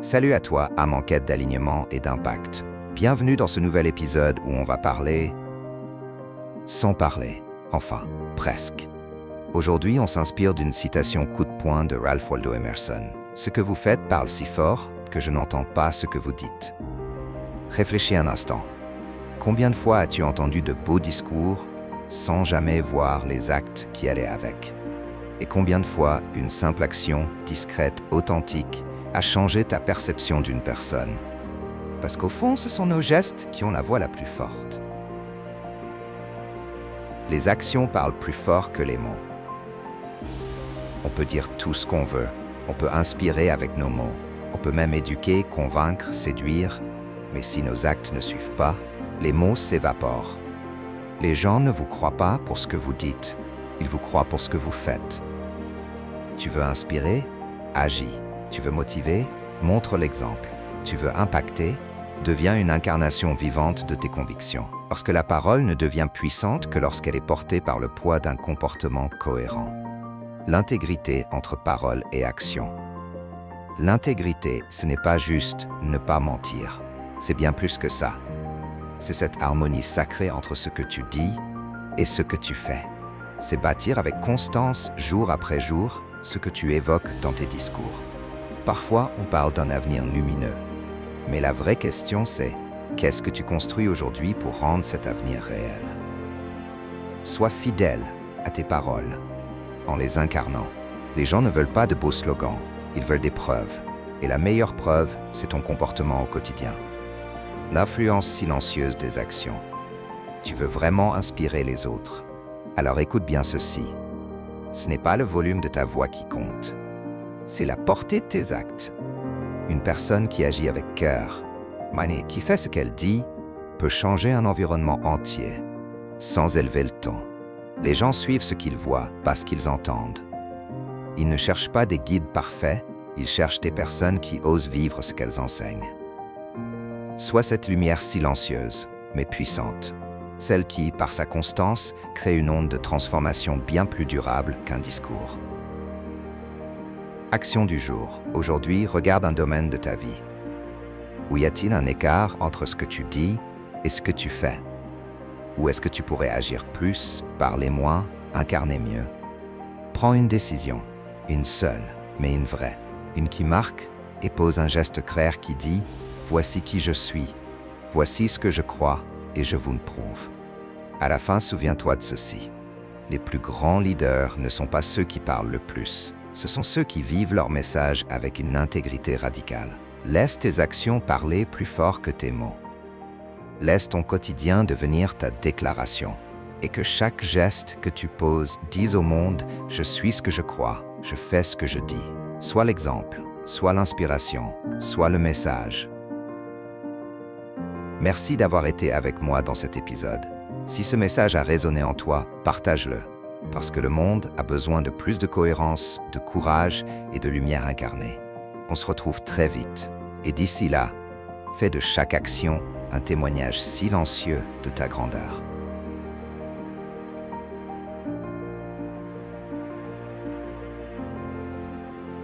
Salut à toi, âme en quête d'alignement et d'impact. Bienvenue dans ce nouvel épisode où on va parler sans parler, enfin, presque. Aujourd'hui, on s'inspire d'une citation coup de poing de Ralph Waldo Emerson. Ce que vous faites parle si fort que je n'entends pas ce que vous dites. Réfléchis un instant. Combien de fois as-tu entendu de beaux discours sans jamais voir les actes qui allaient avec? Et combien de fois une simple action, discrète, authentique, a changé ta perception d'une personne? Parce qu'au fond, ce sont nos gestes qui ont la voix la plus forte. Les actions parlent plus fort que les mots. On peut dire tout ce qu'on veut. On peut inspirer avec nos mots. On peut même éduquer, convaincre, séduire. Mais si nos actes ne suivent pas, les mots s'évaporent. Les gens ne vous croient pas pour ce que vous dites. Ils vous croient pour ce que vous faites. Tu veux inspirer? Agis. Tu veux motiver? Montre l'exemple. Tu veux impacter? Deviens une incarnation vivante de tes convictions. Parce que la parole ne devient puissante que lorsqu'elle est portée par le poids d'un comportement cohérent. L'intégrité entre parole et action. L'intégrité, ce n'est pas juste ne pas mentir. C'est bien plus que ça. C'est cette harmonie sacrée entre ce que tu dis et ce que tu fais. C'est bâtir avec constance, jour après jour, ce que tu évoques dans tes discours. Parfois, on parle d'un avenir lumineux. Mais la vraie question, c'est qu'est-ce que tu construis aujourd'hui pour rendre cet avenir réel? Sois fidèle à tes paroles en les incarnant. Les gens ne veulent pas de beaux slogans, ils veulent des preuves. Et la meilleure preuve, c'est ton comportement au quotidien. L'influence silencieuse des actions. Tu veux vraiment inspirer les autres. Alors écoute bien ceci. Ce n'est pas le volume de ta voix qui compte. C'est la portée de tes actes. Une personne qui agit avec cœur, qui fait ce qu'elle dit, peut changer un environnement entier, sans élever le ton. Les gens suivent ce qu'ils voient, pas ce qu'ils entendent. Ils ne cherchent pas des guides parfaits, ils cherchent des personnes qui osent vivre ce qu'elles enseignent. Sois cette lumière silencieuse, mais puissante. Celle qui, par sa constance, crée une onde de transformation bien plus durable qu'un discours. Action du jour. Aujourd'hui, regarde un domaine de ta vie. Où y a-t-il un écart entre ce que tu dis et ce que tu fais? Ou est-ce que tu pourrais agir plus, parler moins, incarner mieux? Prends une décision, une seule, mais une vraie. Une qui marque et pose un geste clair qui dit « Voici qui je suis, voici ce que je crois et je vous le prouve ». À la fin, souviens-toi de ceci. Les plus grands leaders ne sont pas ceux qui parlent le plus. Ce sont ceux qui vivent leur message avec une intégrité radicale. Laisse tes actions parler plus fort que tes mots. Laisse ton quotidien devenir ta déclaration. Et que chaque geste que tu poses dise au monde « Je suis ce que je crois, je fais ce que je dis ». Sois l'exemple, sois l'inspiration, sois le message. Merci d'avoir été avec moi dans cet épisode. Si ce message a résonné en toi, partage-le. Parce que le monde a besoin de plus de cohérence, de courage et de lumière incarnée. On se retrouve très vite. Et d'ici là, fais de chaque action un témoignage silencieux de ta grandeur.